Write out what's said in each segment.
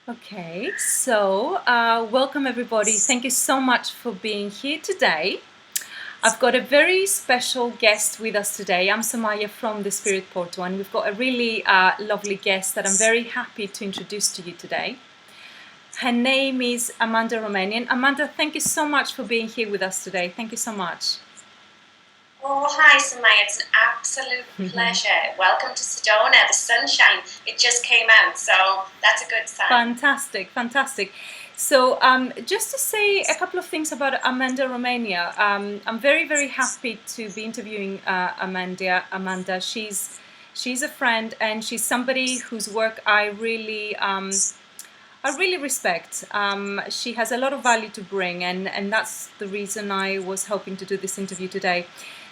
Okay, so welcome everybody. Thank you so much for being here today. I've got a very special guest with us today. I'm Samaya from the Spirit Portal, and we've got a really lovely guest that I'm very happy to introduce to you today. Her name is Amanda Romanian. Amanda, thank you so much for being here with us today. Thank you so much. Oh, hi, Samaya. It's an absolute pleasure. Welcome to Sedona, the sunshine. It just came out, so that's a good sign. Fantastic, fantastic. So just to say a couple of things about Amanda Romania, I'm very, very happy to be interviewing Amanda. She's a friend, and she's somebody whose work I really respect. She has a lot of value to bring, and that's the reason I was hoping to do this interview today.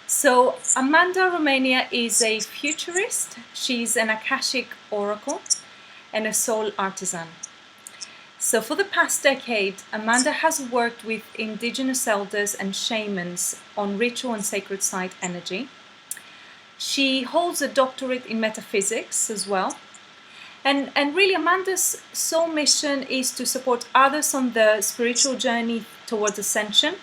So Amanda Romania is a futurist. She's an Akashic oracle and a soul artisan. So for the past decade, Amanda has worked with indigenous elders and shamans on ritual and sacred site energy. She holds a doctorate in metaphysics as well. And really, Amanda's sole mission is to support others on the spiritual journey towards ascension,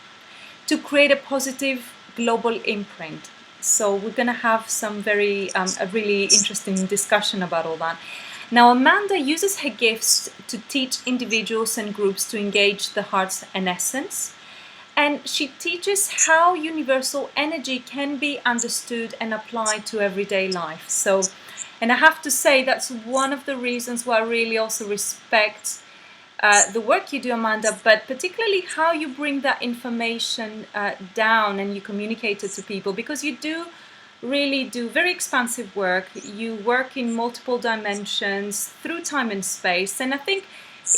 to create a positive global imprint. So we're going to have a really interesting discussion about all that. Now, Amanda uses her gifts to teach individuals and groups to engage the heart's essence. And she teaches how universal energy can be understood and applied to everyday life. And I have to say, that's one of the reasons why I really also respect the work you do, Amanda, but particularly how you bring that information down and you communicate it to people, because you do really do very expansive work. You work in multiple dimensions through time and space, and I think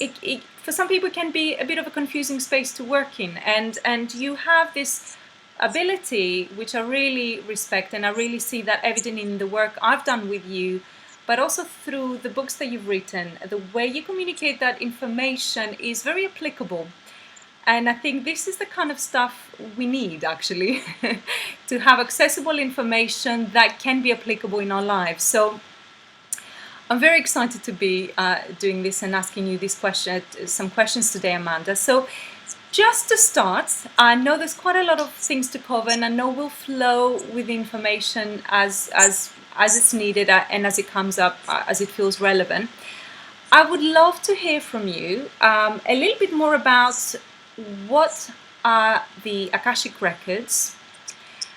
it for some people can be a bit of a confusing space to work in, and you have this ability which I really respect, and I really see that evident in the work I've done with you, but also through the books that you've written. The way you communicate that information is very applicable. And I think this is the kind of stuff we need, actually, to have accessible information that can be applicable in our lives. So I'm very excited to be doing this and asking you some questions today, Amanda. So just to start, I know there's quite a lot of things to cover, and I know we'll flow with information as it's needed and as it comes up, as it feels relevant. I would love to hear from you a little bit more about what are the Akashic records,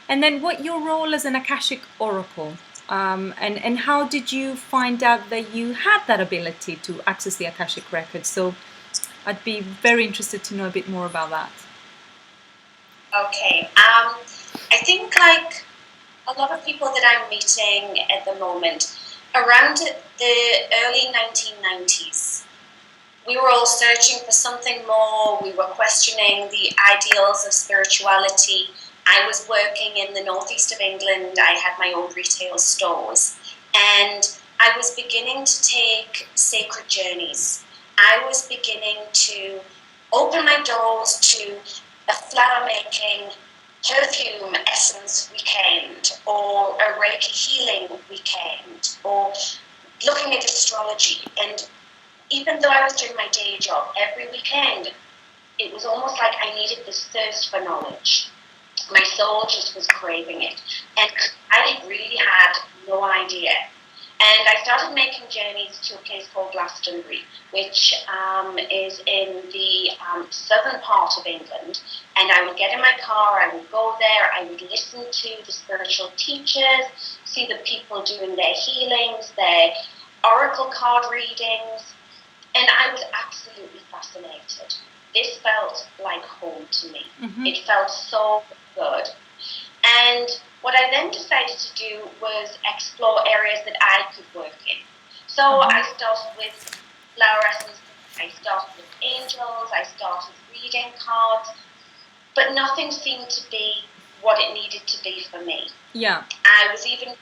and then what your role as an Akashic oracle, and how did you find out that you had that ability to access the Akashic records? So I'd be very interested to know a bit more about that. Okay. I think, like a lot of people that I'm meeting at the moment, around the early 1990s, we were all searching for something more. We were questioning the ideals of spirituality. I was working in the northeast of England. I had my own retail stores, and I was beginning to take sacred journeys. I was beginning to open my doors to a flower making perfume essence weekend, or a Reiki healing weekend, or looking at astrology. And even though I was doing my day job, every weekend it was almost like I needed this thirst for knowledge. My soul just was craving it, and I really had no idea. And I started making journeys to a place called Glastonbury, which is in the southern part of England. And I would get in my car, I would go there, I would listen to the spiritual teachers, see the people doing their healings, their oracle card readings, and I was absolutely fascinated. This felt like home to me. Mm-hmm. It felt so good. And what I then decided to do was explore areas that I could work in. So I started with flower essence, I started with angels, I started reading cards, but nothing seemed to be what it needed to be for me. Yeah. I was even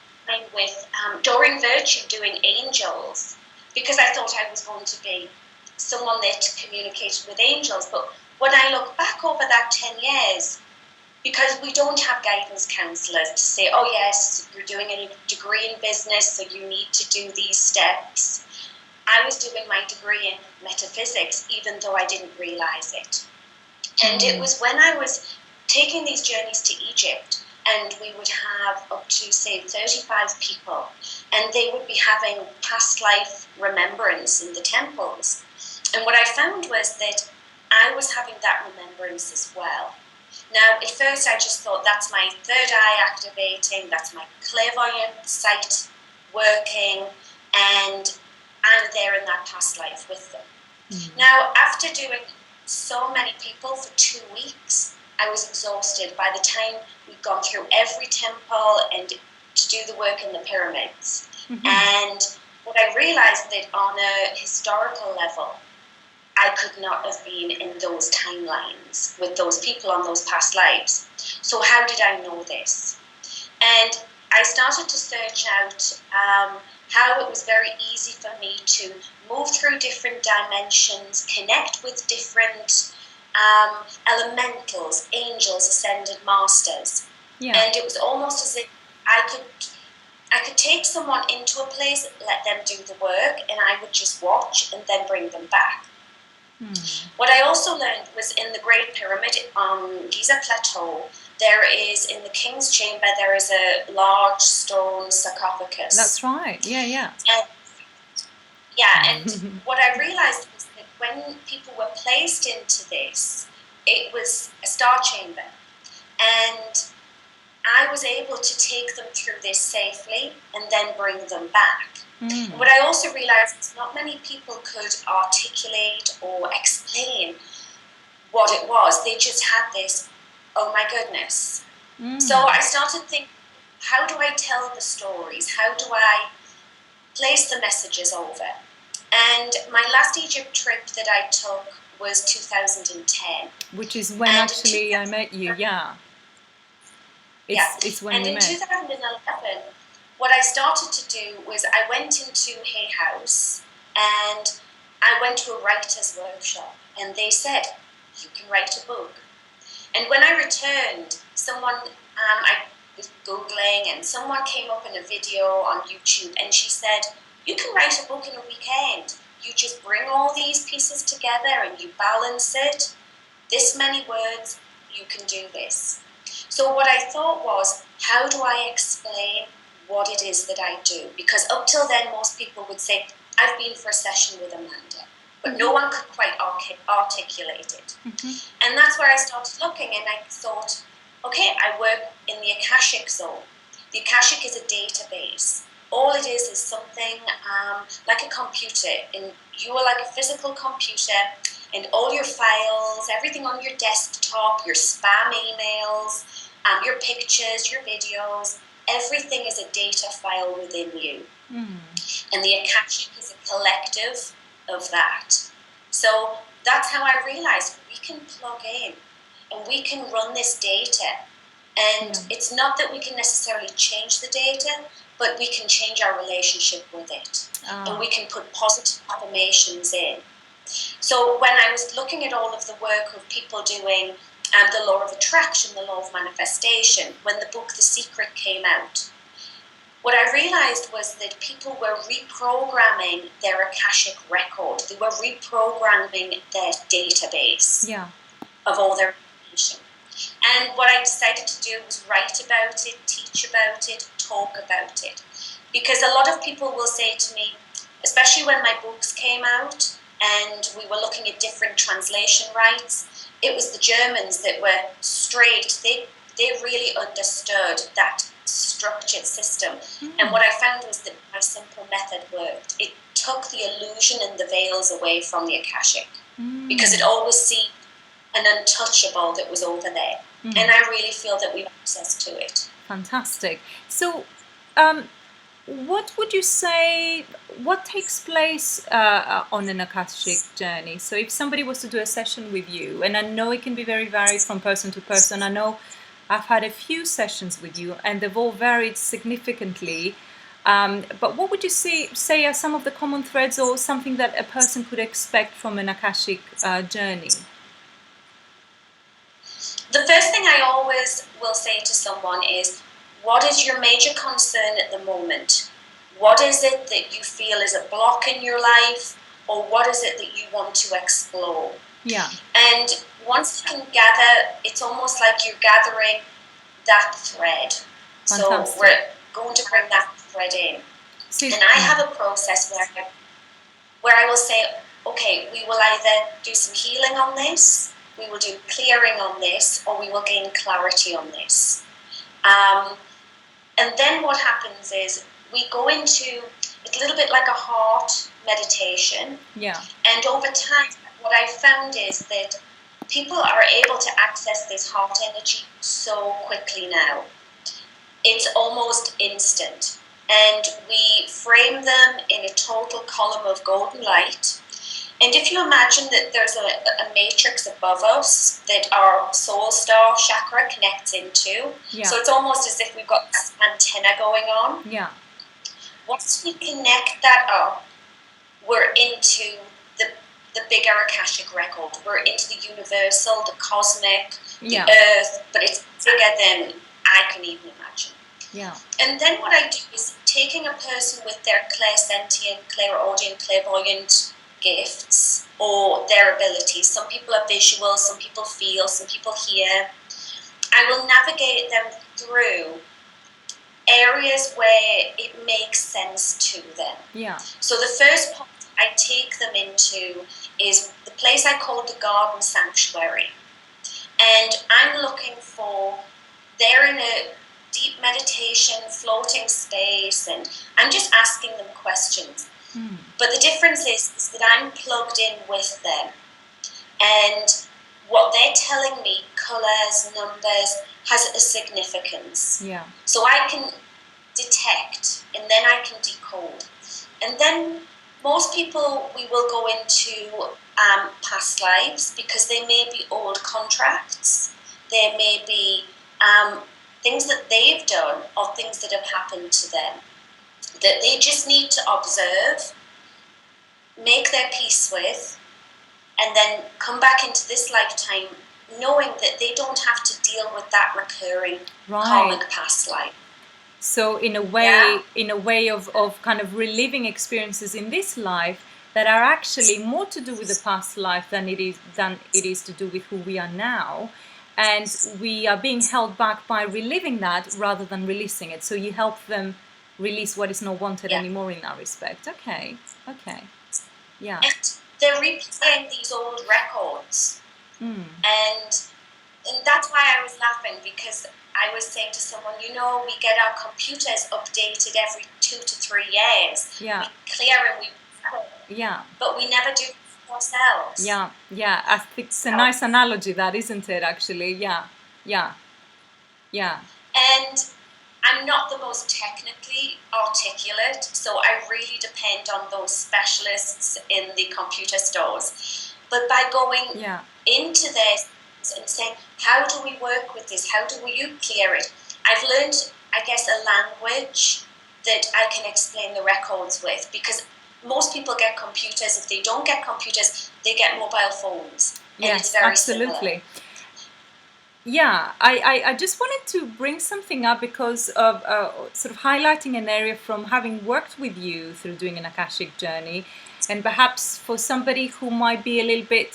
with Doreen Virtue doing angels, because I thought I was going to be someone that communicated with angels. But when I look back over that 10 years, because we don't have guidance counsellors to say, oh yes, you're doing a degree in business, so you need to do these steps. I was doing my degree in metaphysics, even though I didn't realize it. And it was when I was taking these journeys to Egypt, and we would have up to, say, 35 people, and they would be having past life remembrance in the temples. And what I found was that I was having that remembrance as well. Now, at first I just thought that's my third eye activating, that's my clairvoyant sight working, and I'm there in that past life with them. Now, after doing so many people for 2 weeks, I was exhausted by the time we'd gone through every temple and to do the work in the pyramids. And what I realized that on a historical level, I could not have been in those timelines with those people on those past lives. So how did I know this? And I started to search out how it was very easy for me to move through different dimensions, connect with different elementals, angels, ascended masters. And it was almost as if I could take someone into a place, let them do the work, and I would just watch and then bring them back. What I also learned was in the Great Pyramid on Giza Plateau, there is, in the King's Chamber, there is a large stone sarcophagus. That's right, yeah. And what I realized was that when people were placed into this, it was a star chamber. And I was able to take them through this safely and then bring them back. What I also realized is not many people could articulate or explain what it was. They just had this, oh my goodness. So I started thinking, how do I tell the stories? How do I place the messages over? And my last Egypt trip that I took was 2010. Which is when actually I met you, It's when we met. And in 2011, what I started to do was I went into Hay House and I went to a writer's workshop, and they said, you can write a book. And when I returned, someone, I was Googling, and someone came up in a video on YouTube, and she said, you can write a book in a weekend. You just bring all these pieces together and you balance it. This many words, you can do this. So what I thought was, how do I explain what it is that I do? Because up till then, most people would say, I've been for a session with Amanda, but no one could quite articulate it. And that's where I started looking, and I thought, okay, I work in the Akashic zone. The Akashic is a database. All it is something like a computer, and you are like a physical computer, and all your files, everything on your desktop, your spam emails, your pictures, your videos, everything is a data file within you. And the Akashic is a collective of that. So that's how I realized we can plug in and we can run this data. And it's not that we can necessarily change the data, but we can change our relationship with it. And we can put positive affirmations in. So when I was looking at all of the work of people doing the law of attraction, the law of manifestation, when the book The Secret came out, what I realized was that people were reprogramming their Akashic record. They were reprogramming their database of all their information. And what I decided to do was write about it, teach about it, talk about it. Because a lot of people will say to me, especially when my books came out and we were looking at different translation rights, it was the Germans that were straight. They really understood that structured system. And what I found was that my simple method worked. It took the illusion and the veils away from the Akashic because it always seemed an untouchable that was over there. And I really feel that we have access to it. Fantastic. So what would you say, what takes place on an Akashic journey? So if somebody was to do a session with you, and I know it can be very varied from person to person, I know I've had a few sessions with you and they've all varied significantly, but what would you say are some of the common threads or something that a person could expect from an Akashic journey? The first thing I always will say to someone is, what is your major concern at the moment? What is it that you feel is a block in your life, or what is it that you want to explore? Yeah. And once you can gather, it's almost like you're gathering that thread. Fantastic. So we're going to bring that thread in. And I have a process where I will say, okay, we will either do some healing on this, we will do clearing on this, or we will gain clarity on this. And then what happens is we go into, it's a little bit like a heart meditation. Yeah. And over time, what I've found is that people are able to access this heart energy so quickly now. It's almost instant. And we frame them in a total column of golden light. And if you imagine that there's a matrix above us that our soul star chakra connects into, so it's almost as if we've got this antenna going on. Yeah. Once we connect that up, we're into the bigger Akashic record. We're into the universal, the cosmic, the earth, but it's bigger than I can even imagine. Yeah. And then what I do is taking a person with their clairsentient, clairaudient, clairvoyant gifts or their abilities. Some people are visual, some people feel, some people hear. I will navigate them through areas where it makes sense to them. Yeah. So the first point I take them into is the place I call the garden sanctuary. And I'm looking for, they're in a deep meditation, floating space, and I'm just asking them questions. But the difference is that I'm plugged in with them. And what they're telling me, colours, numbers, has a significance. Yeah. So I can detect, and then I can decode. And then most people, we will go into past lives, because they may be old contracts. There may be things that they've done or things that have happened to them that they just need to observe, make their peace with, and then come back into this lifetime knowing that they don't have to deal with that recurring karmic past life. So in a way of kind of reliving experiences in this life that are actually more to do with the past life than it is to do with who we are now. And we are being held back by reliving that rather than releasing it. So you help them release what is not wanted anymore in that respect. Okay. Yeah. And they're replaying these old records. And that's why I was laughing, because I was saying to someone, we get our computers updated every 2 to 3 years. Yeah. We clear and we but we never do it for ourselves. Yeah. I think it's a nice analogy, that, isn't it, actually? Yeah. And I'm not the most technically articulate, so I really depend on those specialists in the computer stores. But by going into this and saying, how do we work with this? How do you clear it? I've learned, I guess, a language that I can explain the records with, because most people get computers. If they don't get computers, they get mobile phones. Yes, it's very absolutely. Similar. Yeah, I just wanted to bring something up because of sort of highlighting an area from having worked with you through doing an Akashic journey, and perhaps for somebody who might be a little bit,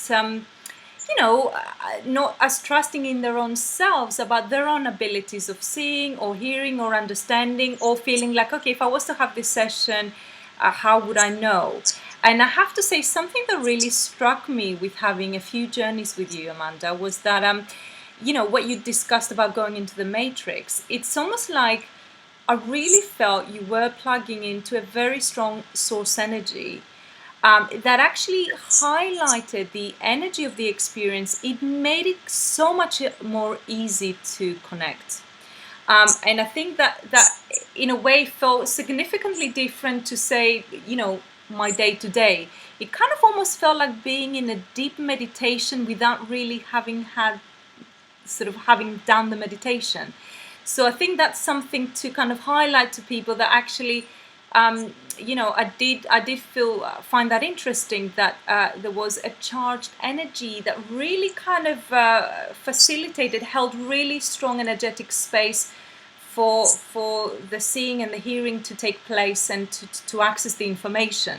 not as trusting in their own selves about their own abilities of seeing or hearing or understanding, or feeling like, okay, if I was to have this session, how would I know? And I have to say, something that really struck me with having a few journeys with you, Amanda, was that what you discussed about going into the matrix, it's almost like I really felt you were plugging into a very strong source energy that actually highlighted the energy of the experience. It made it so much more easy to connect. And I think that in a way felt significantly different to, say, my day to day. It kind of almost felt like being in a deep meditation without really having done the meditation. So I think that's something to kind of highlight to people, that actually, I did find that interesting, that there was a charged energy that really kind of held really strong energetic space for the seeing and the hearing to take place and to access the information.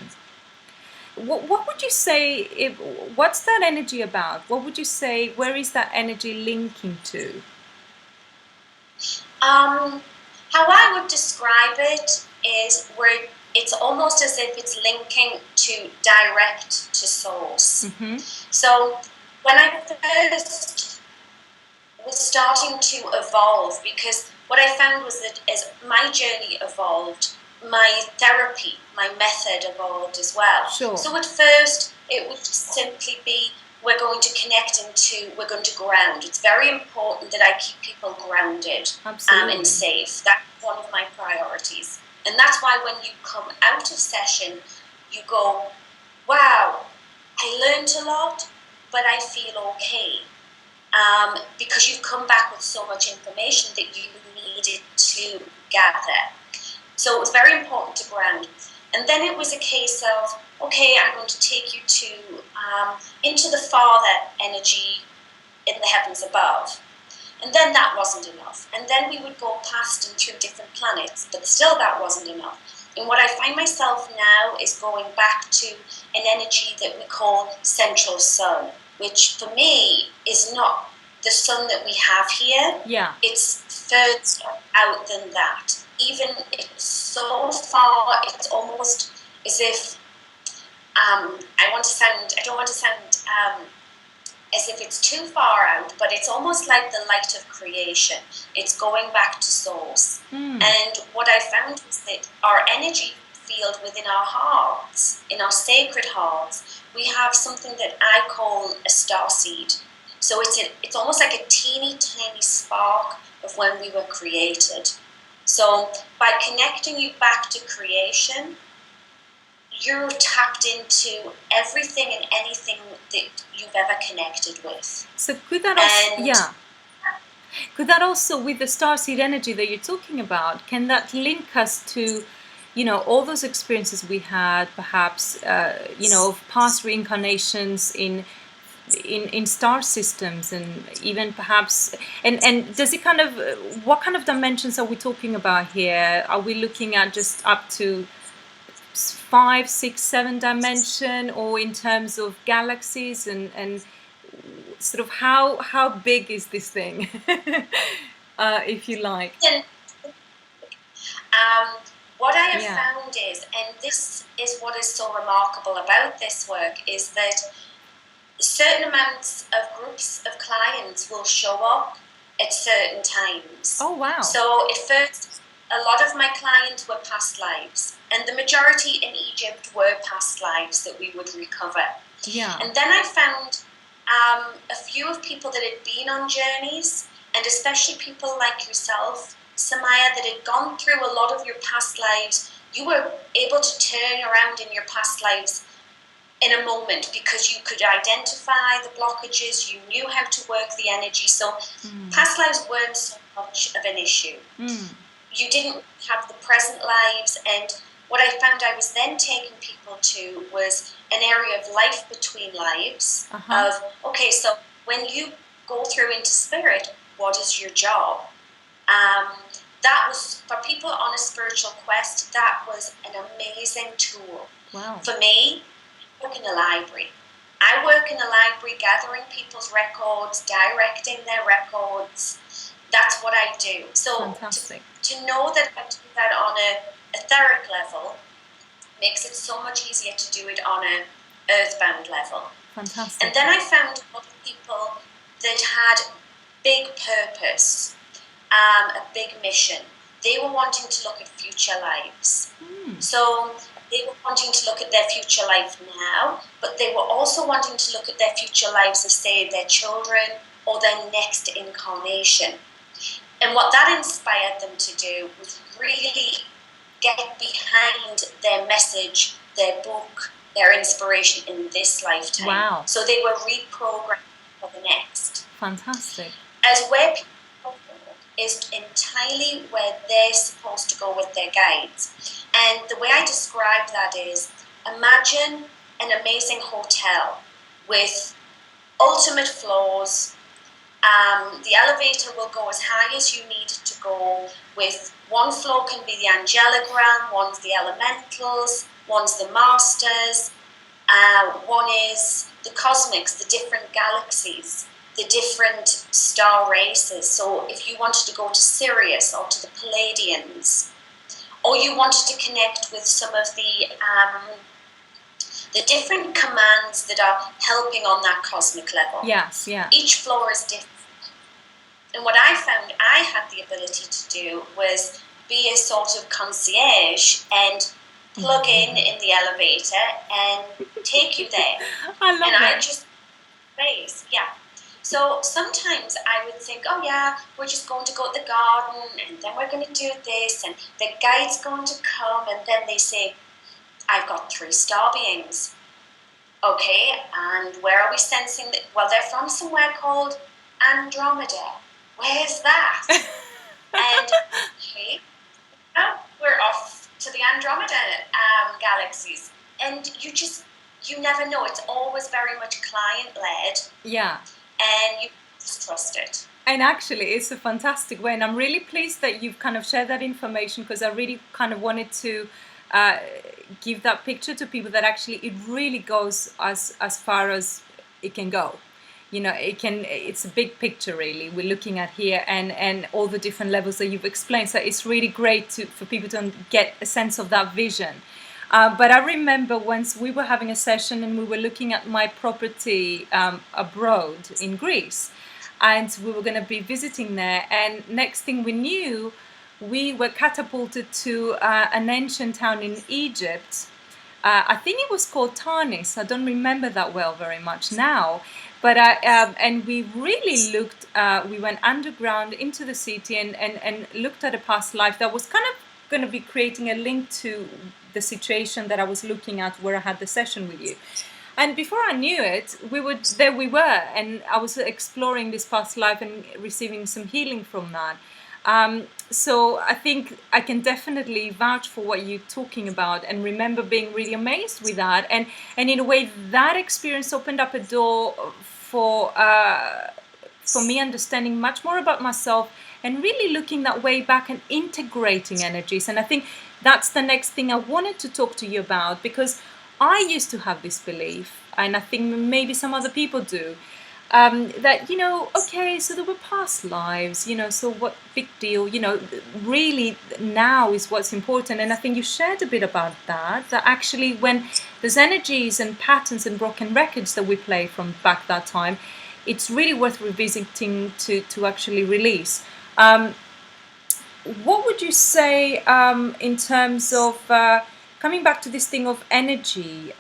What would you say, what's that energy about? What would you say, where is that energy linking to? How I would describe it is where it's almost as if it's linking to direct to source. Mm-hmm. So when I first was starting to evolve, because what I found was that as my journey evolved, my therapy, my method evolved as well. Sure. So at first, it would simply be, we're going to connect we're going to ground. It's very important that I keep people grounded and safe. That's one of my priorities. And that's why when you come out of session, you go, wow, I learned a lot, but I feel okay. Because you've come back with so much information that you needed to gather. So it was very important to ground. And then it was a case of, okay, I'm going to take you into the Father energy in the heavens above. And then that wasn't enough. And then we would go past and through different planets, but still that wasn't enough. And what I find myself now is going back to an energy that we call central sun, which for me is not the sun that we have here. Yeah. It's further out than that. Even it's so far, it's almost as if I don't want to sound as if it's too far out, but it's almost like the light of creation. It's going back to source. And what I found was that our energy field within our hearts, in our sacred hearts, we have something that I call a star seed. So it's almost like a teeny tiny spark of when we were created. So by connecting you back to creation, you're tapped into everything and anything that you've ever connected with. So could that also, could that also, with the starseed energy that you're talking about, can that link us to, all those experiences we had, perhaps, of past reincarnations in star systems, and even perhaps, and does it what kind of dimensions are we talking about here? Are we looking at just up to 5, 6, 7 dimension, or in terms of galaxies, and sort of how big is this thing, if you like? What I have found is, and this is what is so remarkable about this work, is that certain amounts of groups of clients will show up at certain times. Oh, wow. So at first, a lot of my clients were past lives, and the majority in Egypt were past lives that we would recover. Yeah. And then I found a few of people that had been on journeys, and especially people like yourself, Samaya, that had gone through a lot of your past lives. You were able to turn around in your past lives in a moment because you could identify the blockages, you knew how to work the energy. So past lives weren't so much of an issue. You didn't have the present lives, and what I found I was then taking people to was an area of life between lives, of, okay, so when you go through into spirit, what is your job? That was, for people on a spiritual quest, that was an amazing tool. Wow. For me, I work in a library. I work in a library gathering people's records, directing their records. That's what I do. So to know that I do that on a etheric level makes it so much easier to do it on an earthbound level. Fantastic. And then I found a lot of people that had big purpose, a big mission. They were wanting to look at future lives. So they were wanting to look at their future life now, but they were also wanting to look at their future lives of, say, their children or their next incarnation. And what that inspired them to do was really get behind their message, their book, their inspiration in this lifetime. Wow. So they were reprogrammed for the next. Fantastic. As where people is entirely where they're supposed to go with their guides. And the way I describe that is, imagine an amazing hotel with ultimate floors, The elevator will go as high as you need it to go. With one floor can be the angelic realm, one's the elementals, one's the masters, one is the cosmics, the different galaxies, the different star races. So if you wanted to go to Sirius or to the Palladians, or you wanted to connect with some of the different commands that are helping on that cosmic level. Yes, yeah. Each floor is different. And what I found I had the ability to do was be a sort of concierge and plug in the elevator and take you there. I love that. I just space, yeah. So sometimes I would think, oh yeah, we're just going to go to the garden and then we're going to do this and the guide's going to come, and then they say, I've got 3 star beings. Okay, and where are we sensing that? Well, they're from somewhere called Andromeda. Where's that? And okay, we're off to the Andromeda galaxies. And you never know. It's always very much client-led. Yeah. And you just trust it. And actually, it's a fantastic way. And I'm really pleased that you've kind of shared that information, because I really kind of wanted to give that picture to people that actually it really goes as far as it can go. You know, it's a big picture really we're looking at here, and all the different levels that you've explained. So it's really great for people to get a sense of that vision. But I remember once we were having a session and we were looking at my property abroad in Greece, and we were going to be visiting there, and next thing we knew, we were catapulted to an ancient town in Egypt. I think it was called Tarnis. I don't remember that well very much now. But and we really looked, we went underground into the city and looked at a past life that was kind of going to be creating a link to the situation that I was looking at where I had the session with you. And before I knew it, we were, and I was exploring this past life and receiving some healing from that. So I think I can definitely vouch for what you're talking about, and remember being really amazed with that. And in a way, that experience opened up a door for me understanding much more about myself and really looking that way back and integrating energies. And I think that's the next thing I wanted to talk to you about, because I used to have this belief, and I think maybe some other people do, that, you know, okay, so there were past lives, you know, so what big deal, you know, really now is what's important. And I think you shared a bit about that actually when there's energies and patterns and broken records that we play from back that time, it's really worth revisiting to actually release. What would you say in terms of coming back to this thing of energy?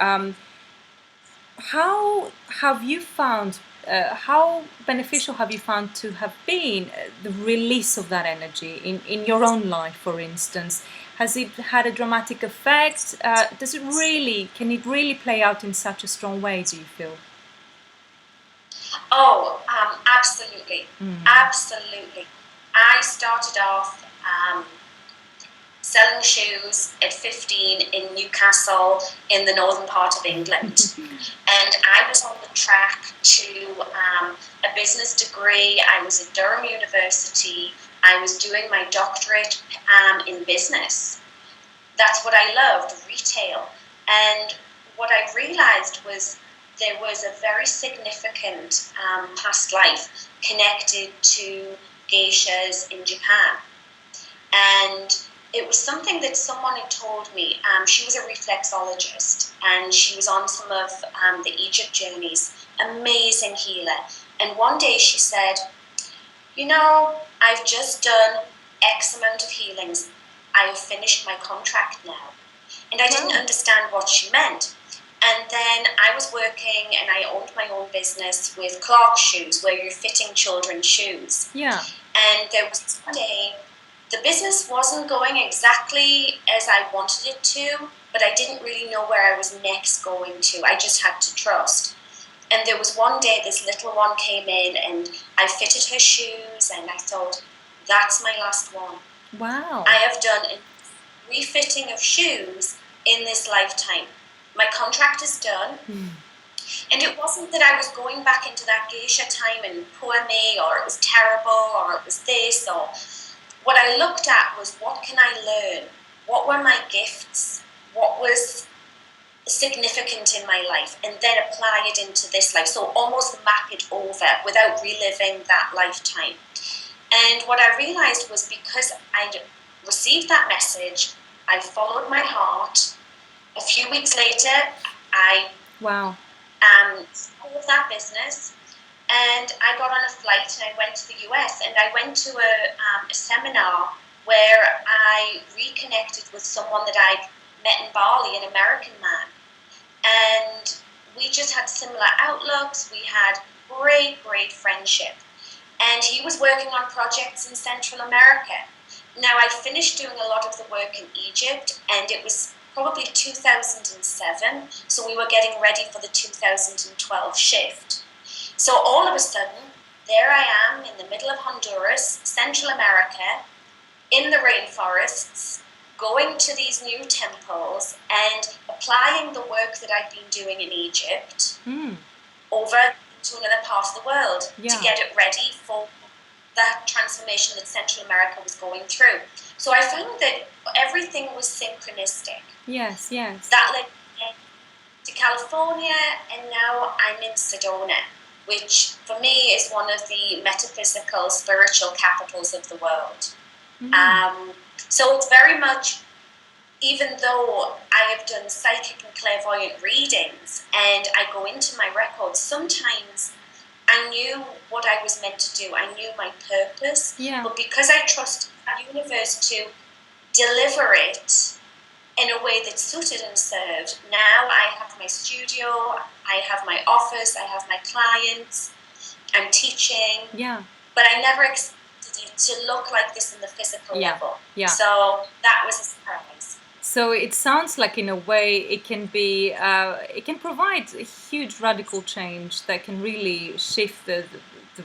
How have you found, how beneficial have you found to have been the release of that energy in your own life, for instance? Has it had a dramatic effect? Can it really play out in such a strong way, do you feel? Oh, absolutely. Absolutely. I started off selling shoes at 15 in Newcastle in the northern part of England. And I was on the track to a business degree. I was at Durham University. I was doing my doctorate in business. That's what I loved, retail. And what I realized was there was a very significant past life connected to geishas in Japan. And it was something that someone had told me. She was a reflexologist, and she was on some of the Egypt journeys. Amazing healer. And one day she said, you know, I've just done X amount of healings. I have finished my contract now. And I didn't understand what she meant. And then I was working, and I owned my own business with Clark shoes, where you're fitting children's shoes. Yeah. And there was one day, the business wasn't going exactly as I wanted it to, but I didn't really know where I was next going to. I just had to trust. And there was one day this little one came in, and I fitted her shoes, and I thought, that's my last one. Wow. I have done a refitting of shoes in this lifetime. My contract is done. And it wasn't that I was going back into that geisha time and poor me, or it was terrible, or it was this, or what I looked at was, what can I learn? What were my gifts? What was significant in my life? And then apply it into this life. So almost map it over without reliving that lifetime. And what I realized was, because I'd received that message, I followed my heart. A few weeks later, I sold that business, and I got on a flight and I went to the US, and I went to a seminar where I reconnected with someone that I'd met in Bali, an American man. And we just had similar outlooks. We had great friendship. And he was working on projects in Central America. Now, I finished doing a lot of the work in Egypt, and it was probably 2007, so we were getting ready for the 2012 shift. So all of a sudden, there I am in the middle of Honduras, Central America, in the rainforests, going to these new temples and applying the work that I'd been doing in Egypt over to another part of the world to get it ready for that transformation that Central America was going through. So I found that everything was synchronistic. Yes. That led me to California, and now I'm in Sedona, which for me is one of the metaphysical, spiritual capitals of the world. So it's very much, even though I have done psychic and clairvoyant readings and I go into my records, sometimes I knew what I was meant to do. I knew my purpose. But because I trusted the universe to deliver it in a way that suited and served, now I have my studio, I have my office, I have my clients, I'm teaching. But I never expected it to look like this in the physical level. So that was a surprise. So it sounds like, in a way, it can be, it can provide a huge radical change that can really shift the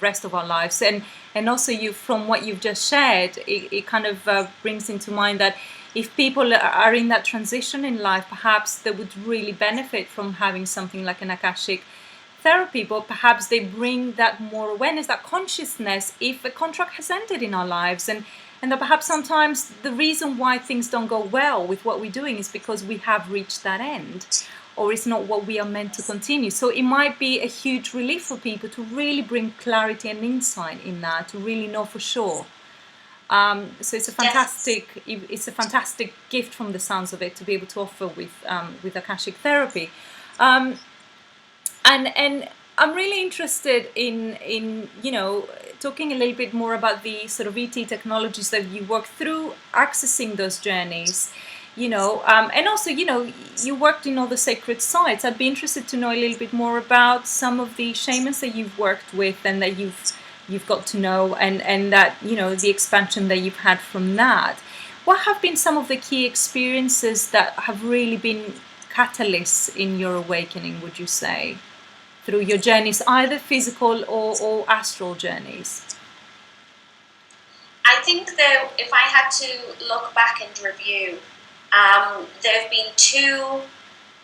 rest of our lives. And also, from what you've just shared, it kind of brings into mind that if people are in that transition in life, perhaps they would really benefit from having something like an Akashic therapy, but perhaps they bring that more awareness, that consciousness, if a contract has ended in our lives, and that perhaps sometimes the reason why things don't go well with what we're doing is because we have reached that end, or it's not what we are meant to continue. So it might be a huge relief for people to really bring clarity and insight in that, to really know for sure. So it's a fantastic gift, from the sounds of it, to be able to offer with Akashic therapy. And I'm really interested in talking a little bit more about the sort of ET technologies that you work through, accessing those journeys, and also, you worked in all the sacred sites. I'd be interested to know a little bit more about some of the shamans that you've worked with and that you've got to know, and that, the expansion that you've had from that. What have been some of the key experiences that have really been catalysts in your awakening, would you say, through your journeys, either physical or astral journeys? I think that if I had to look back and review, there have been two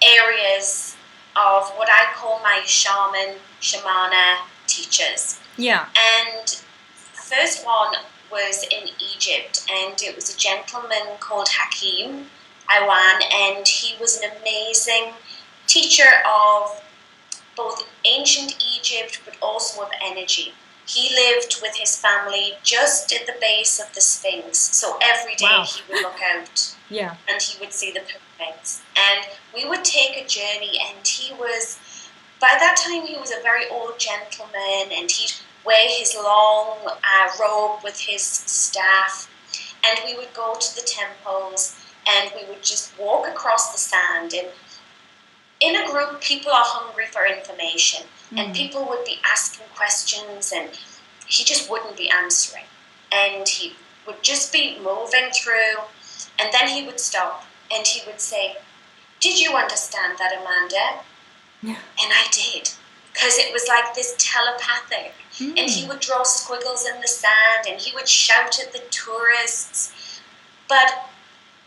areas of what I call my shamana teachers. And first one was in Egypt, and it was a gentleman called Hakim Iwan, and he was an amazing teacher of both ancient Egypt but also of energy. He lived with his family just at the base of the Sphinx, so every day he would look out and he would see the pyramids. And we would take a journey, and by that time he was a very old gentleman, and he'd wear his long robe with his staff, and we would go to the temples, and we would just walk across the sand. And in a group, people are hungry for information, and people would be asking questions, and he just wouldn't be answering. And he would just be moving through, and then he would stop, and he would say, "Did you understand that, Amanda?" And I did, because it was like this telepathic. And he would draw squiggles in the sand, and he would shout at the tourists. But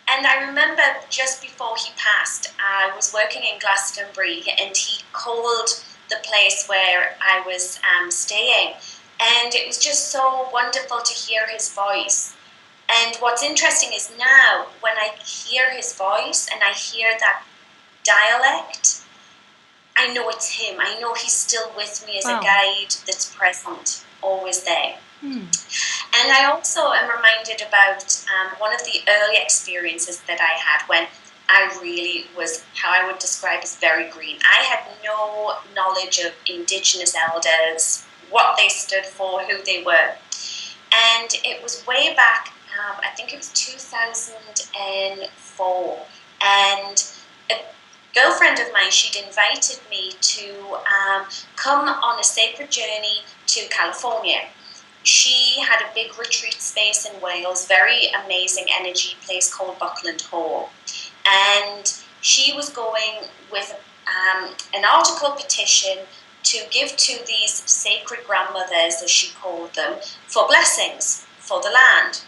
And I remember just before he passed, I was working in Glastonbury, and he called the place where I was staying. And it was just so wonderful to hear his voice. And what's interesting is now, when I hear his voice and I hear that dialect, I know it's him. I know he's still with me as a guide that's present, always there. And I also am reminded about one of the early experiences that I had when I really was, how I would describe as very green. I had no knowledge of indigenous elders, what they stood for, who they were. And it was way back, I think it was 2004. And a girlfriend of mine, she'd invited me to come on a sacred journey to California. She had a big retreat space in Wales, very amazing energy place called Buckland Hall. And she was going with an article petition to give to these sacred grandmothers, as she called them, for blessings for the land.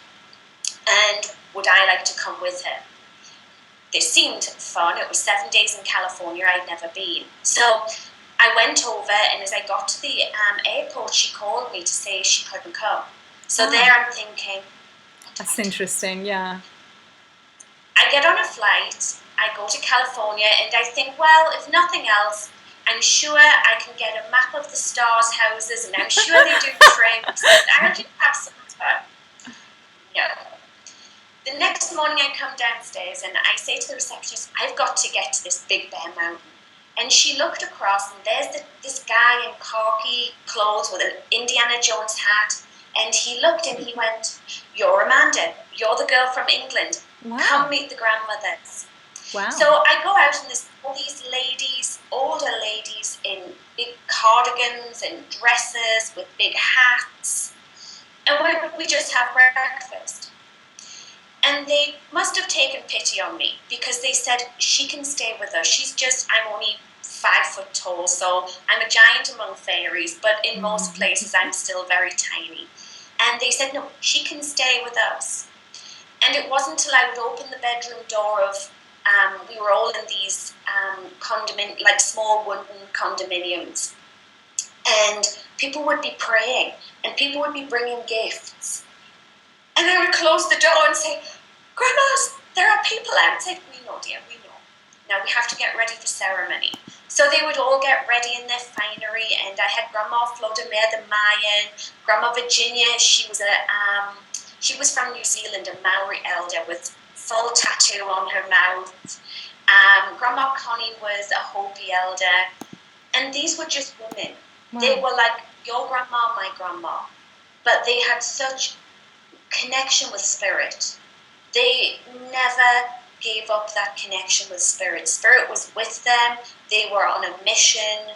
And would I like to come with her? This seemed fun. It was 7 days in California. I'd never been. So I went over, and as I got to the airport, she called me to say she couldn't come. So there I'm thinking, that's interesting, yeah. I get on a flight, I go to California, and I think, well, if nothing else, I'm sure I can get a map of the stars' houses, and I'm sure they do trips, and I can have some fun. No. The next morning I come downstairs, and I say to the receptionist, I've got to get to this Big Bear Mountain. And she looked across, and there's this guy in khaki clothes with an Indiana Jones hat. And he looked and he went, "You're Amanda. You're the girl from England. Wow. Come meet the grandmothers." Wow. So I go out, and there's all these ladies, older ladies in big cardigans and dresses with big hats. And we just have breakfast. And they must have taken pity on me, because they said, she can stay with us. I'm only 5 foot tall, so I'm a giant among fairies, but in most places I'm still very tiny. And they said, no, she can stay with us. And it wasn't until I would open the bedroom door of, we were all in these like small wooden condominiums. And people would be praying, and people would be bringing gifts. And I would close the door and say, "Grandmas, there are people outside." "We know, dear, we know. Now we have to get ready for ceremony." So they would all get ready in their finery, and I had Grandma Flodemere the Mayan, Grandma Virginia. She was from New Zealand, a Maori elder with full tattoo on her mouth. Grandma Connie was a Hopi elder, and these were just women. Wow. They were like your grandma, my grandma, but they had such connection with spirit. They never gave up that connection with spirit. Spirit was with them. They were on a mission.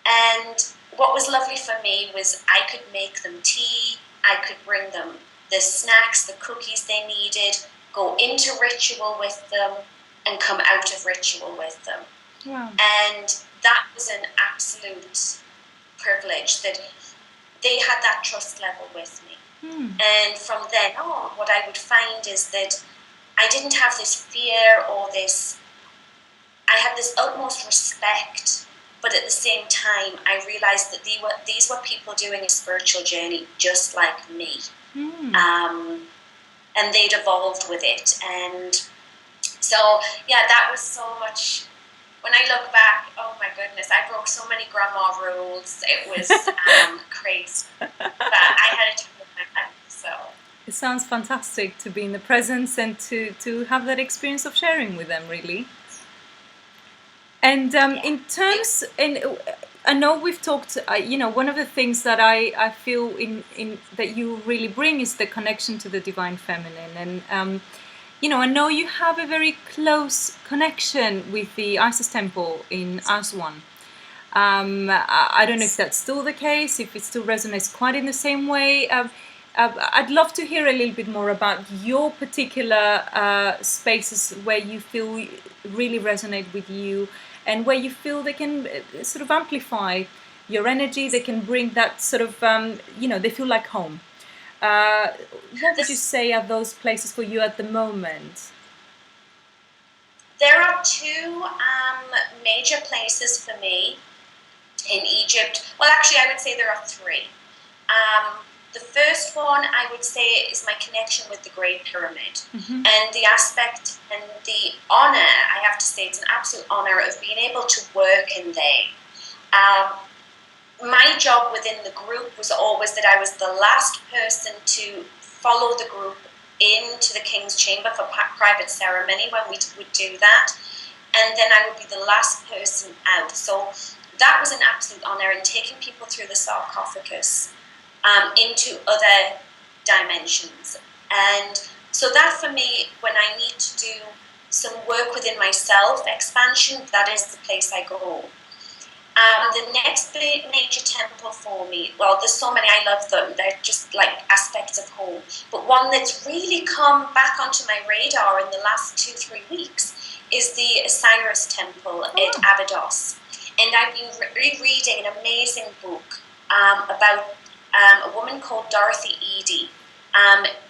And what was lovely for me was I could make them tea. I could bring them the snacks, the cookies they needed, go into ritual with them, and come out of ritual with them. Wow. And that was an absolute privilege that they had that trust level with me. And from then on, what I would find is that I didn't have this fear or this, I had this utmost respect, but at the same time, I realized that these were people doing a spiritual journey just like me. And they'd evolved with it. And so, yeah, that was so much. When I look back, oh my goodness, I broke so many grandma rules. It was crazy. But I had a time of my life, so. It sounds fantastic to be in the presence and to have that experience of sharing with them, really. And in terms, I know we've talked, one of the things that I feel in that you really bring is the connection to the divine feminine. And I know you have a very close connection with the Isis temple in Aswan. I don't know if that's still the case, if it still resonates quite in the same way. I'd love to hear a little bit more about your particular spaces where you feel really resonate with you, and where you feel they can sort of amplify your energy. They can bring that sort of, they feel like home. What would you say are those places for you at the moment? There are two major places for me in Egypt. Well, actually, I would say there are three. The first one I would say is my connection with the Great Pyramid, and the aspect and the honor, I have to say, it's an absolute honor of being able to work in there. My job within the group was always that I was the last person to follow the group into the King's Chamber for private ceremony when we would do that, and then I would be the last person out. So that was an absolute honor, and taking people through the sarcophagus into other dimensions. And so that for me, when I need to do some work within myself, expansion, that is the place I go. The next major temple for me, well, there's so many, I love them, they're just like aspects of home, but one that's really come back onto my radar in the last 2-3 weeks is the Osiris temple at Abydos. And I've been rereading an amazing book about a woman called Dorothy Eady,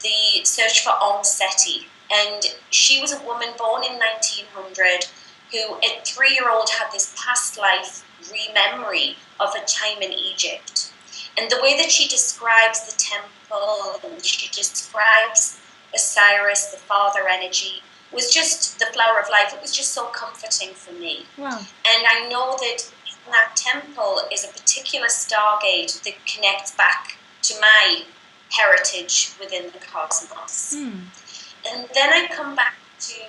The Search for Om Seti. And she was a woman born in 1900 who at 3-year-old had this past life re-memory of a time in Egypt. And the way that she describes the temple, and she describes Osiris, the father energy, was just the flower of life. It was just so comforting for me. Wow. And I know that in that temple is a particular stargate that connects back to my heritage within the cosmos. And then I come back to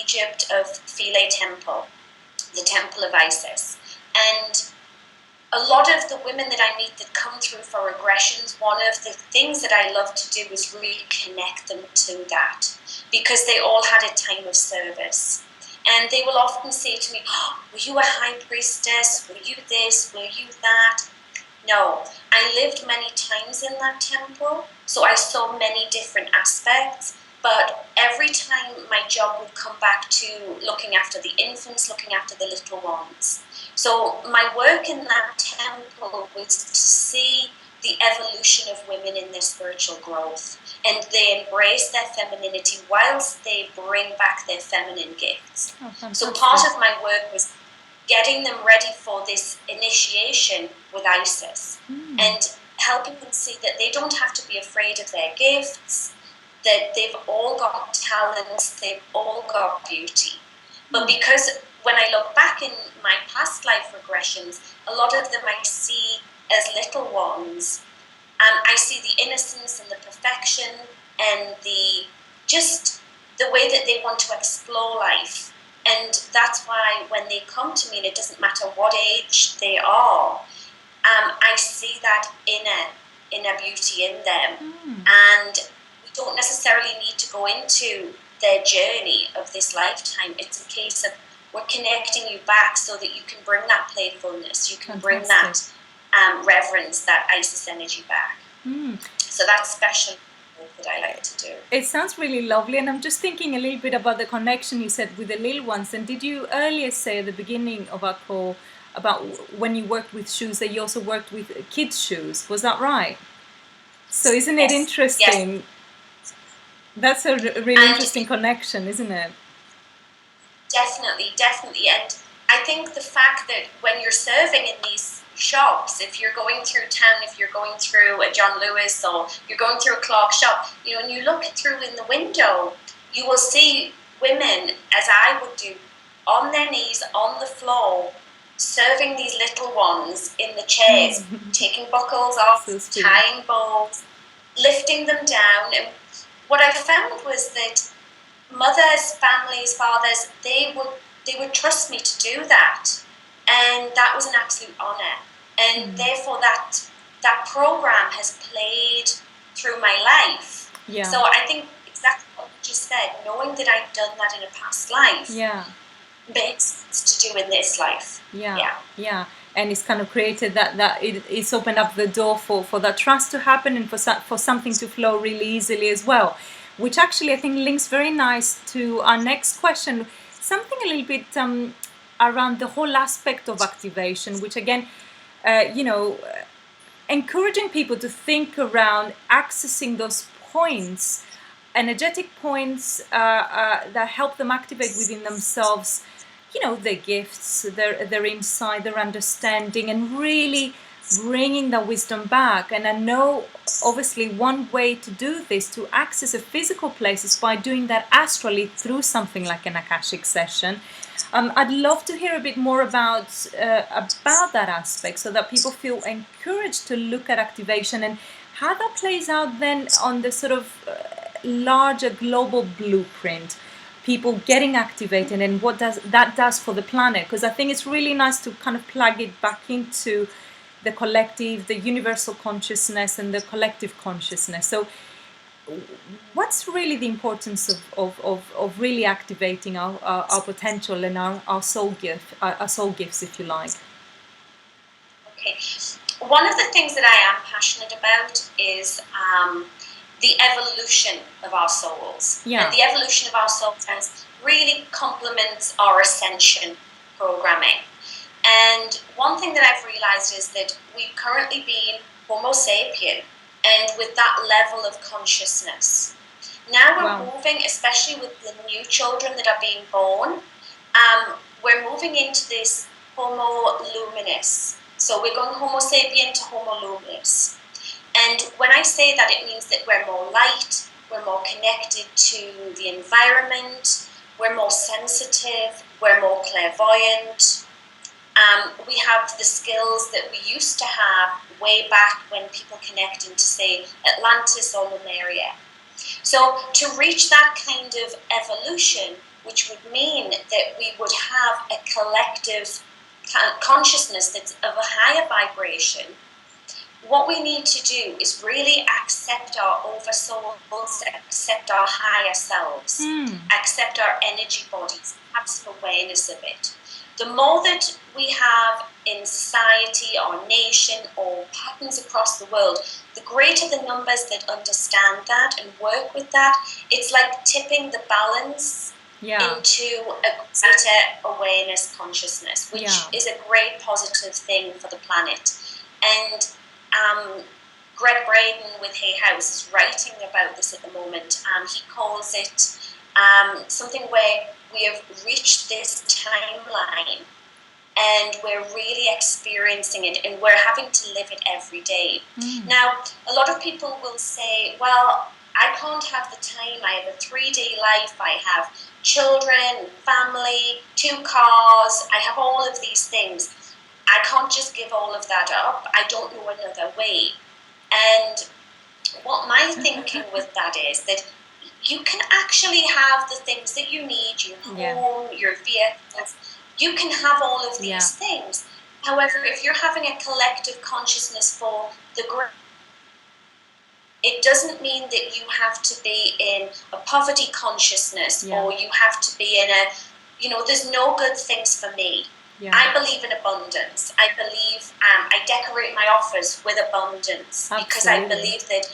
Egypt of Philae Temple, the temple of Isis. And a lot of the women that I meet that come through for regressions, one of the things that I love to do is really connect them to that, because they all had a time of service. And they will often say to me, oh, were you a high priestess? Were you this? Were you that? No, I lived many times in that temple, so I saw many different aspects. But every time my job would come back to looking after the infants, looking after the little ones. So my work in that temple was to see the evolution of women in their spiritual growth. And they embrace their femininity whilst they bring back their feminine gifts. So part of my work was getting them ready for this initiation with Isis and helping them see that they don't have to be afraid of their gifts, that they've all got talents, they've all got beauty. But because when I look back in my past life regressions, a lot of them I see as little ones. I see the innocence and the perfection and the way that they want to explore life. And that's why when they come to me, and it doesn't matter what age they are, I see that inner beauty in them. And we don't necessarily need to go into their journey of this lifetime. It's a case of we're connecting you back so that you can bring that playfulness, you can bring that reverence, that Isis energy back. So that's special that I like to do. It sounds really lovely, and I'm just thinking a little bit about the connection you said with the little ones. And did you earlier say at the beginning of our call about when you worked with shoes that you also worked with kids' shoes? Was that right? So isn't it interesting? Yes. That's a really interesting connection, isn't it? Definitely. And I think the fact that when you're serving in these shops, if you're going through town, if you're going through a John Lewis or you're going through a Clark shop, and you look through in the window, you will see women, as I would do, on their knees, on the floor, serving these little ones in the chairs, taking buckles off, so tying bows, lifting them down. And what I found was that mothers, families, fathers, they would trust me to do that. And that was an absolute honour. And therefore that program has played through my life. Yeah. So I think exactly what you just said, knowing that I've done that in a past life makes sense to do in this life. Yeah. And it's kind of created that it's opened up the door for that trust to happen and for something to flow really easily as well. Which actually I think links very nice to our next question. Something a little bit around the whole aspect of activation, which again, encouraging people to think around accessing those points energetic points that help them activate within themselves, their gifts, their insight, their understanding, and really bringing that wisdom back. And I know, obviously, one way to do this, to access a physical place, is by doing that astrally through something like an Akashic session. I'd love to hear a bit more about that aspect, so that people feel encouraged to look at activation and how that plays out then on the sort of larger global blueprint, people getting activated, and what that does for the planet. Because I think it's really nice to kind of plug it back into the collective, the universal consciousness, and the collective consciousness. So what's really the importance of really activating our potential and our soul gifts, if you like? Okay. One of the things that I am passionate about is the evolution of our souls. Yeah. And the evolution of our souls really complements our ascension programming. And one thing that I've realized is that we've currently been Homo sapien, and with that level of consciousness. Now we're moving, especially with the new children that are being born, we're moving into this Homo luminous. So we're going Homo sapien to Homo luminous. And when I say that, it means that we're more light, we're more connected to the environment, we're more sensitive, we're more clairvoyant. We have the skills that we used to have way back when people connected to, say, Atlantis or Lemuria. So to reach that kind of evolution, which would mean that we would have a collective consciousness that's of a higher vibration, what we need to do is really accept our oversouls, accept our higher selves, accept our energy bodies, have some awareness of it. The more that we have in society or nation or patterns across the world, the greater the numbers that understand that and work with that. It's like tipping the balance into a greater awareness consciousness, which is a great positive thing for the planet. And Greg Braden with Hay House is writing about this at the moment. He calls it something where we have reached this timeline and we're really experiencing it and we're having to live it every day. Now, a lot of people will say, well, I can't have the time. I have a 3-day life. I have children, family, 2 cars. I have all of these things. I can't just give all of that up. I don't know another way. And what my thinking with that is that you can actually have the things that you need, your home, your vehicles. You can have all of these things. However, if you're having a collective consciousness for the group, it doesn't mean that you have to be in a poverty consciousness or you have to be in a, there's no good things for me. Yeah. I believe in abundance. I believe I decorate my office with abundance. Absolutely. Because I believe that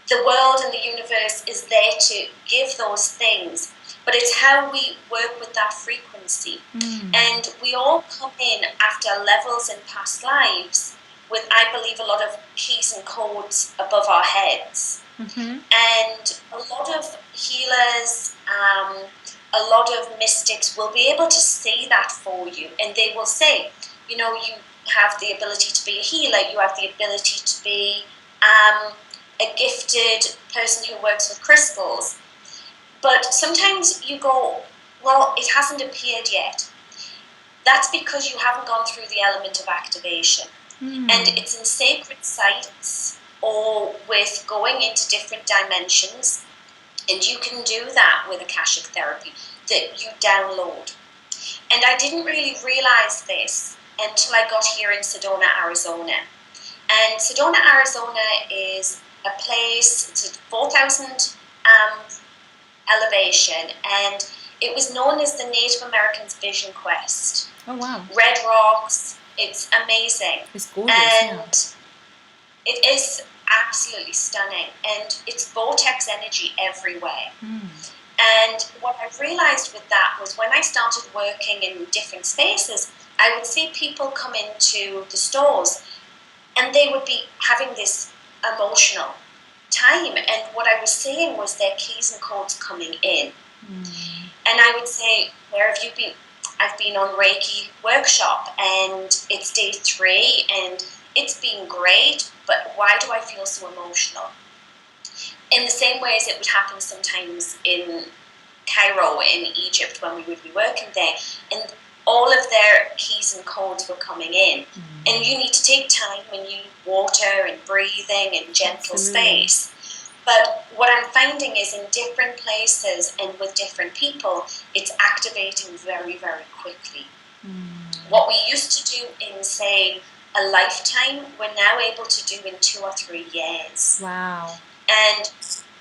the world and the universe is there to give those things. But it's how we work with that frequency. And we all come in after levels in past lives with, I believe, a lot of keys and codes above our heads. And a lot of healers, a lot of mystics will be able to see that for you. And they will say, you have the ability to be a healer, you have the ability to be a gifted person who works with crystals. But sometimes you go, well, it hasn't appeared yet. That's because you haven't gone through the element of activation. And it's in sacred sites or with going into different dimensions. And you can do that with Akashic therapy that you download. And I didn't really realize this until I got here in Sedona, Arizona. And Sedona, Arizona is a place, it's a 4,000 elevation, and it was known as the Native Americans' Vision Quest. Oh, wow. Red rocks, it's amazing. It's gorgeous, and it is absolutely stunning, and it's vortex energy everywhere. And what I realized with that was when I started working in different spaces, I would see people come into the stores and they would be having this emotional time. And what I was saying was their keys and codes coming in. And I would say, where have you been? I've been on Reiki workshop and it's day 3 and it's been great, but why do I feel so emotional? In the same way as it would happen sometimes in Cairo in Egypt when we would be working there, and all of their keys and codes were coming in. And you need to take time and you need water and breathing and gentle space. But what I'm finding is in different places and with different people, it's activating very, very quickly. What we used to do in, say, a lifetime, we're now able to do in 2 or 3 years. Wow. And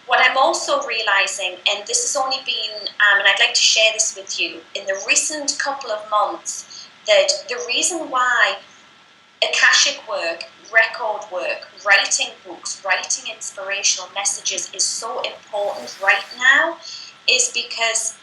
what I'm also realizing, and this has only been, and I'd like to share this with you, in the recent couple of months, that the reason why Akashic work, record work, writing books, writing inspirational messages is so important right now is because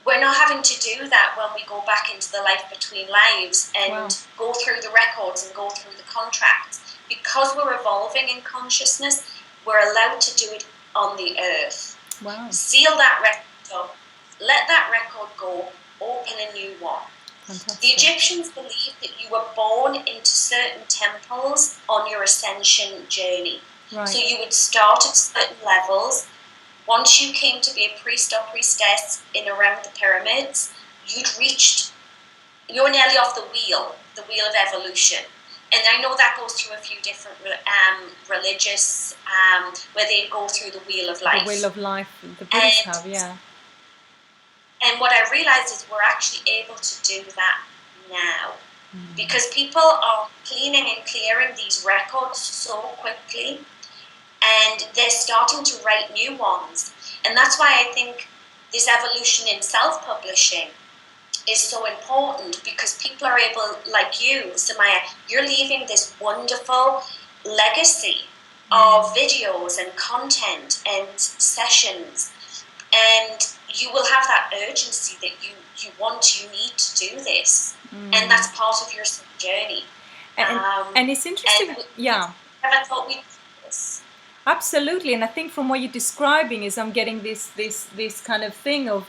we're not having to do that when we go back into the life between lives and go through the records and go through the contracts. Because we're evolving in consciousness, we're allowed to do it on the earth. Wow. Seal that record up, let that record go, open a new one. Fantastic. The Egyptians believed that you were born into certain temples on your ascension journey. Right. So you would start at certain levels. Once you came to be a priest or priestess in around the pyramids, you're nearly off the wheel of evolution. And I know that goes through a few different religious, where they go through the wheel of life. The wheel of life, the Buddhists have, yeah. And what I realised is we're actually able to do that now. Because people are cleaning and clearing these records so quickly, and they're starting to write new ones. And that's why I think this evolution in self-publishing is so important, because people are able, like you, Samaya, you're leaving this wonderful legacy of videos and content and sessions, and you will have that urgency that you need to do this, and that's part of your journey. And it's interesting, yeah. Never thought we'd do this. Absolutely, and I think from what you're describing is I'm getting this kind of thing of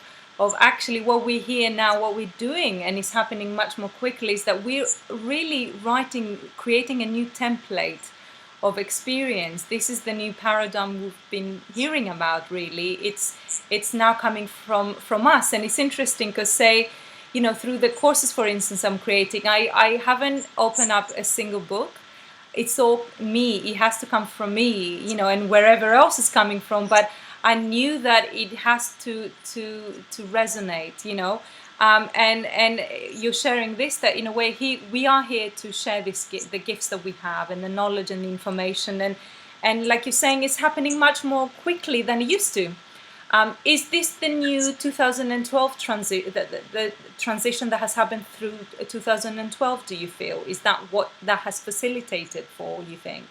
actually what we're here now, what we're doing, and it's happening much more quickly, is that we're really creating a new template of experience. This is the new paradigm we've been hearing about, really. It's now coming from us, and it's interesting because, say, through the courses, for instance, I'm creating, I haven't opened up a single book. It's all me. It has to come from me, and wherever else is coming from. But I knew that it has to resonate, and you're sharing this, that in a way we are here to share the gifts that we have and the knowledge and the information, and like you're saying, it's happening much more quickly than it used to. Is this the new 2012 the transition that has happened through 2012, do you feel? Is that what that has facilitated for, you think?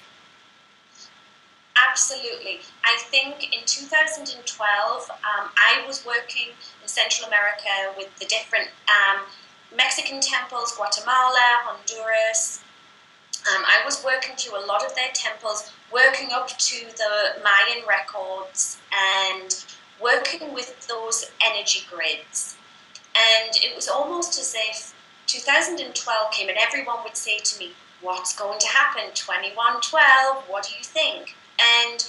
Absolutely. I think in 2012, I was working in Central America with the different Mexican temples, Guatemala, Honduras. I was working through a lot of their temples, working up to the Mayan records and working with those energy grids. And it was almost as if 2012 came and everyone would say to me, what's going to happen? 2112, what do you think? And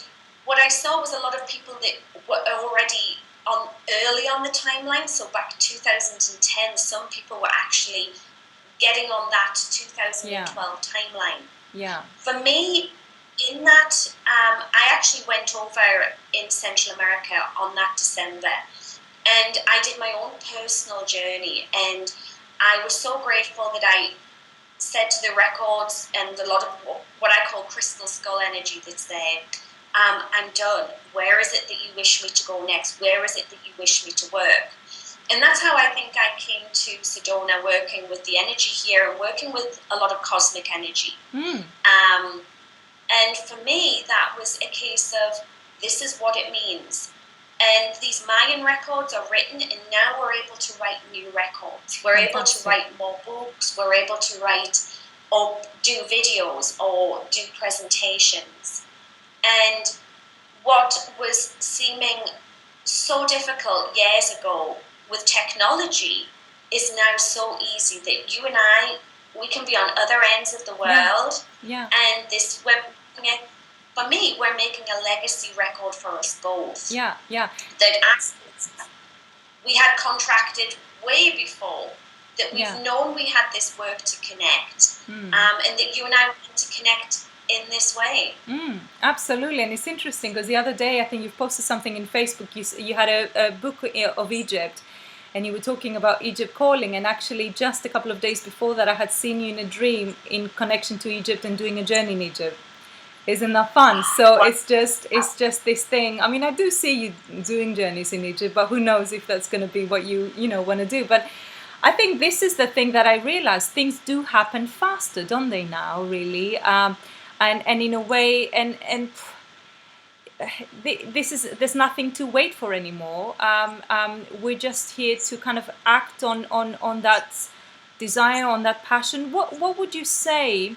what I saw was a lot of people that were already early on the timeline. So back 2010, some people were actually getting on that 2012 timeline. Yeah. For me, in that, I actually went over in Central America on that December, and I did my own personal journey, and I was so grateful that I said to the records and a lot of what I call crystal skull energy that's there, I'm done. Where is it that you wish me to go next? Where is it that you wish me to work? And that's how I think I came to Sedona, working with the energy here, working with a lot of cosmic energy. And for me, that was a case of, this is what it means. And these Mayan records are written, and now we're able to write new records. We're able to write more books. We're able to write or do videos or do presentations. And what was seeming so difficult years ago with technology is now so easy that you and I, we can be on other ends of the world. Yeah. And this, for me, we're making a legacy record for us both. Yeah. That we had contracted way before, that we've known we had this work to connect, and that you and I want to connect in this way. Absolutely. And it's interesting because the other day I think you posted something in Facebook. You had a book of Egypt, and you were talking about Egypt calling, and actually just a couple of days before that I had seen you in a dream in connection to Egypt and doing a journey in Egypt. Isn't that fun? So it's just this thing. I mean, I do see you doing journeys in Egypt, but who knows if that's going to be what you want to do. But I think this is the thing that I realized. Things do happen faster, don't they now, really? And in a way, and there's nothing to wait for anymore. We're just here to kind of act on that desire, on that passion. What would you say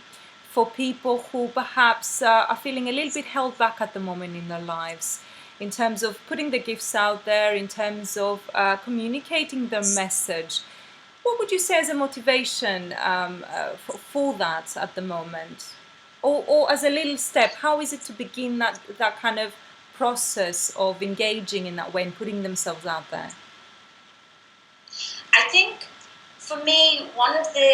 for people who perhaps are feeling a little bit held back at the moment in their lives, in terms of putting the gifts out there, in terms of communicating their message? What would you say as a motivation for that at the moment? Or as a little step, how is it to begin that kind of process of engaging in that way and putting themselves out there? I think for me, one of the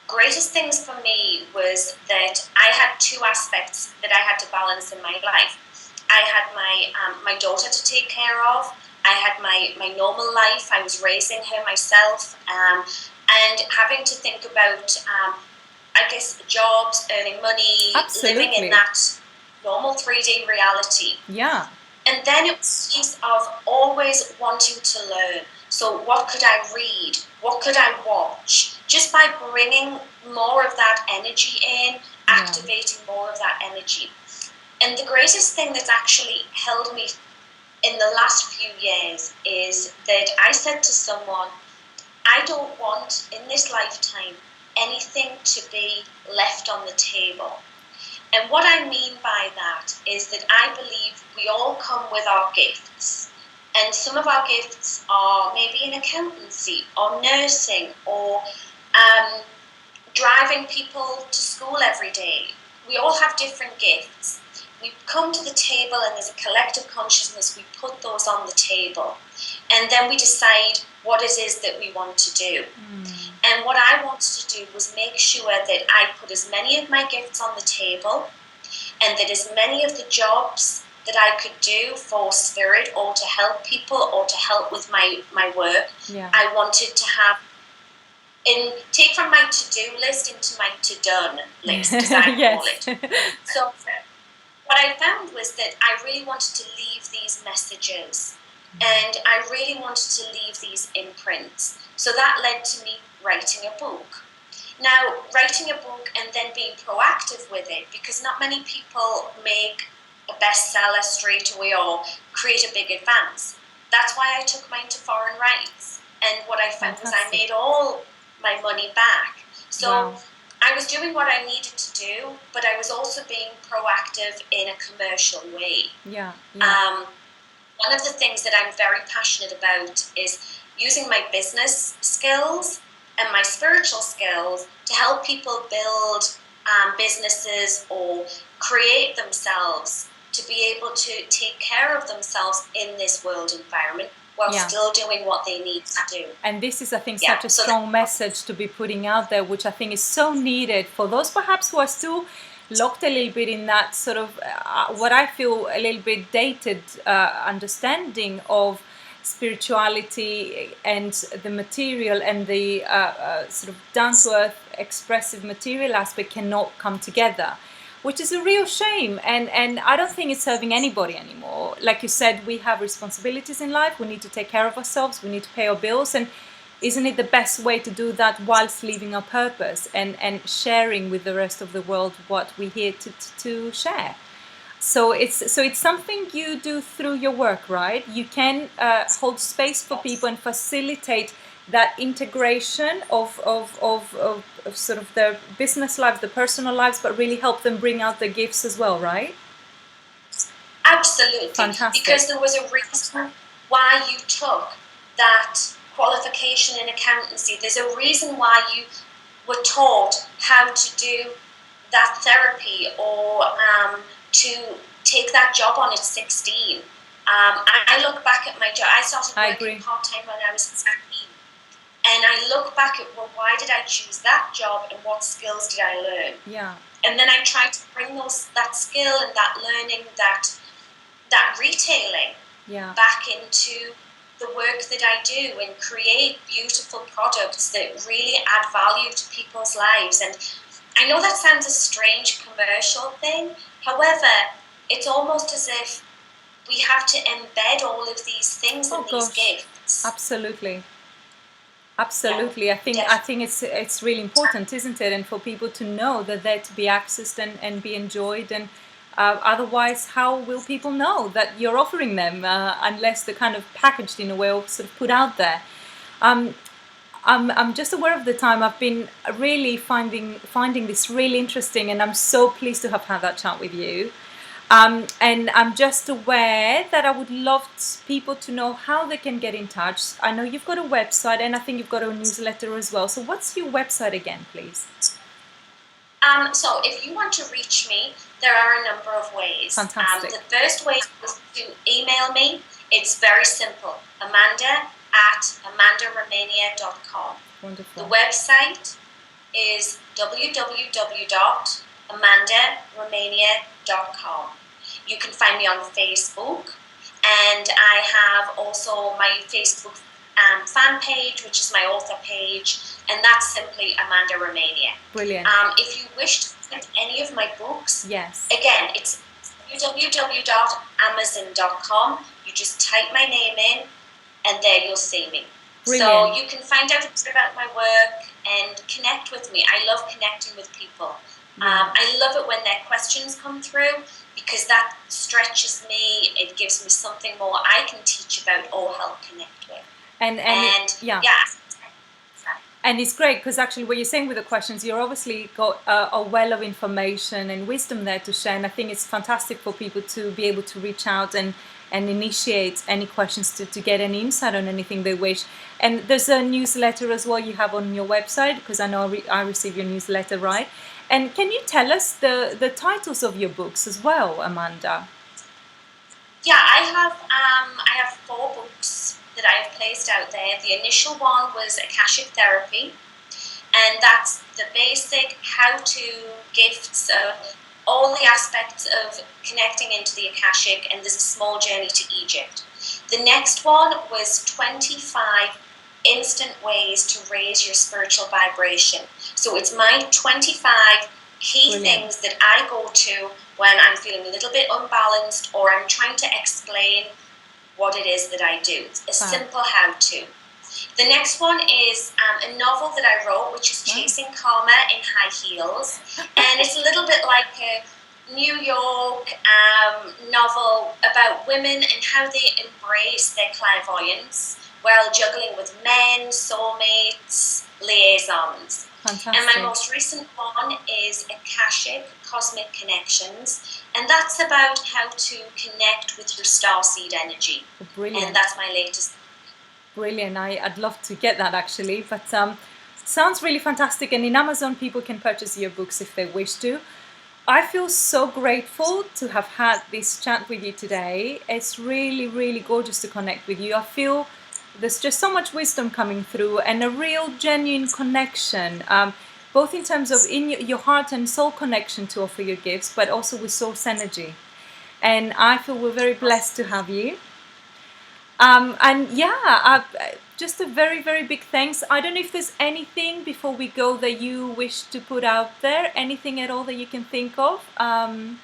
greatest things for me was that I had two aspects that I had to balance in my life. I had my daughter to take care of. I had my normal life. I was raising her myself, and having to think about I guess jobs, earning money, Absolutely. living in that normal 3D reality. Yeah. And then it was a case of always wanting to learn. So what could I read? What could I watch? Just by bringing more of that energy in, activating more of that energy. And the greatest thing that's actually held me in the last few years is that I said to someone, I don't want in this lifetime anything to be left on the table. And what I mean by that is that I believe we all come with our gifts. And some of our gifts are maybe in accountancy or nursing or driving people to school every day. We all have different gifts. We come to the table and as a collective consciousness, we put those on the table. And then we decide what it is that we want to do. And what I wanted to do was make sure that I put as many of my gifts on the table and that as many of the jobs that I could do for spirit or to help people or to help with my work, I wanted to have take from my to-do list into my to-done list, as I call it. So what I found was that I really wanted to leave these messages and I really wanted to leave these imprints. So that led to me writing a book. Now, writing a book and then being proactive with it, because not many people make a bestseller straight away or create a big advance. That's why I took mine to foreign rights. And what I found was I made all my money back. So I was doing what I needed to do, but I was also being proactive in a commercial way. One of the things that I'm very passionate about is using my business skills and my spiritual skills to help people build businesses or create themselves to be able to take care of themselves in this world environment while still doing what they need to do. And this is, I think, such a strong message to be putting out there, which I think is so needed for those perhaps who are still locked a little bit in that sort of what I feel a little bit dated understanding of spirituality and the material and the sort of down-to-earth expressive material aspect cannot come together, which is a real shame, and I don't think it's serving anybody anymore. Like you said, we have responsibilities in life, we need to take care of ourselves, we need to pay our bills, and isn't it the best way to do that whilst leaving our purpose and sharing with the rest of the world what we're here to share? So it's something you do through your work, right? You can hold space for people and facilitate that integration of sort of their business lives, the personal lives, but really help them bring out their gifts as well, right? Absolutely. Fantastic. Because there was a reason why you took that qualification in accountancy. There's a reason why you were taught how to do that therapy or to take that job on at 16. I look back at my job. I started working part-time when I was 17. And I look back at, well, why did I choose that job and what skills did I learn? Yeah. And then I tried to bring that skill and that learning, that retailing back into the work that I do and create beautiful products that really add value to people's lives. And I know that sounds a strange commercial thing. However, it's almost as if we have to embed all of these things in these gifts. Absolutely. Absolutely. I think it's really important, isn't it? And for people to know that they're to be accessed and be enjoyed. And otherwise, how will people know that you're offering them unless they're kind of packaged in a way or sort of put out there? I'm just aware of the time. I've been really finding this really interesting, and I'm so pleased to have had that chat with you. And I'm just aware that I would love people to know how they can get in touch. I know you've got a website, and I think you've got a newsletter as well. So what's your website again, please? So if you want to reach me, there are a number of ways. Fantastic. The first way is to email me. It's very simple. Amanda@amandaromania.com. Wonderful. The website is www.amandaromania.com. You can find me on Facebook, and I have also my Facebook fan page, which is my author page, and that's simply Amanda Romania. Brilliant. If you wish to get any of my books, yes, again, it's www.amazon.com. You just type my name in, and there you'll see me. Brilliant. So you can find out a bit about my work and connect with me. I love connecting with people. I love it when their questions come through, because that stretches me. It gives me something more I can teach about or help connect with. And it's great because actually what you're saying with the questions, you're obviously got a well of information and wisdom there to share. And I think it's fantastic for people to be able to reach out and initiate any questions to get any insight on anything they wish. And there's a newsletter as well you have on your website, because I know I receive your newsletter, right? And can you tell us the titles of your books as well, Amanda? Yeah, I have 4 books that I've placed out there. The initial one was Akashic Therapy, and that's the basic how-to gifts, all the aspects of connecting into the Akashic, and there's a small journey to Egypt. The next one was 25 instant ways to raise your spiritual vibration. So it's my 25 key things that I go to when I'm feeling a little bit unbalanced or I'm trying to explain what it is that I do. It's a simple how-to. The next one is a novel that I wrote, which is Chasing Karma in High Heels. And it's a little bit like a New York novel about women and how they embrace their clairvoyance while juggling with men, soulmates, liaisons. Fantastic. And my most recent one is Akashic Cosmic Connections, and that's about how to connect with your starseed energy. Brilliant. And that's my latest. Brilliant. I'd love to get that actually, but sounds really fantastic. And in Amazon, people can purchase your books if they wish to. I feel so grateful to have had this chat with you today. It's really, really gorgeous to connect with you. I feel there's just so much wisdom coming through and a real genuine connection, both in terms of in your heart and soul connection to offer your gifts, but also with source energy. And I feel we're very blessed to have you. Just a very, very big thanks. I don't know if there's anything before we go that you wish to put out there, anything at all that you can think of. I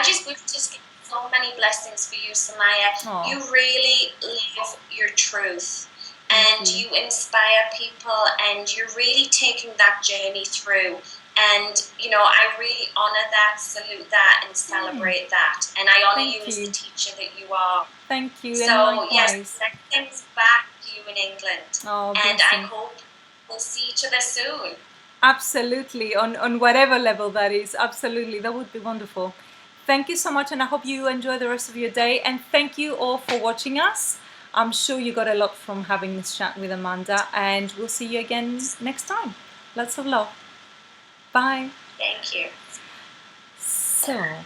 just wish to give so many blessings for you, Samaya. Aww. You really live your truth, and you inspire people, and you're really taking that journey through. And, you know, I really honour that, salute that, and celebrate that. And I honour you as the teacher that you are. Thank you. So, yes, things back to you in England. Oh, and I hope we'll see each other soon. Absolutely. On whatever level that is. Absolutely. That would be wonderful. Thank you so much, and I hope you enjoy the rest of your day. And thank you all for watching us. I'm sure you got a lot from having this chat with Amanda, and we'll see you again next time. Lots of love. Bye. Thank you. So.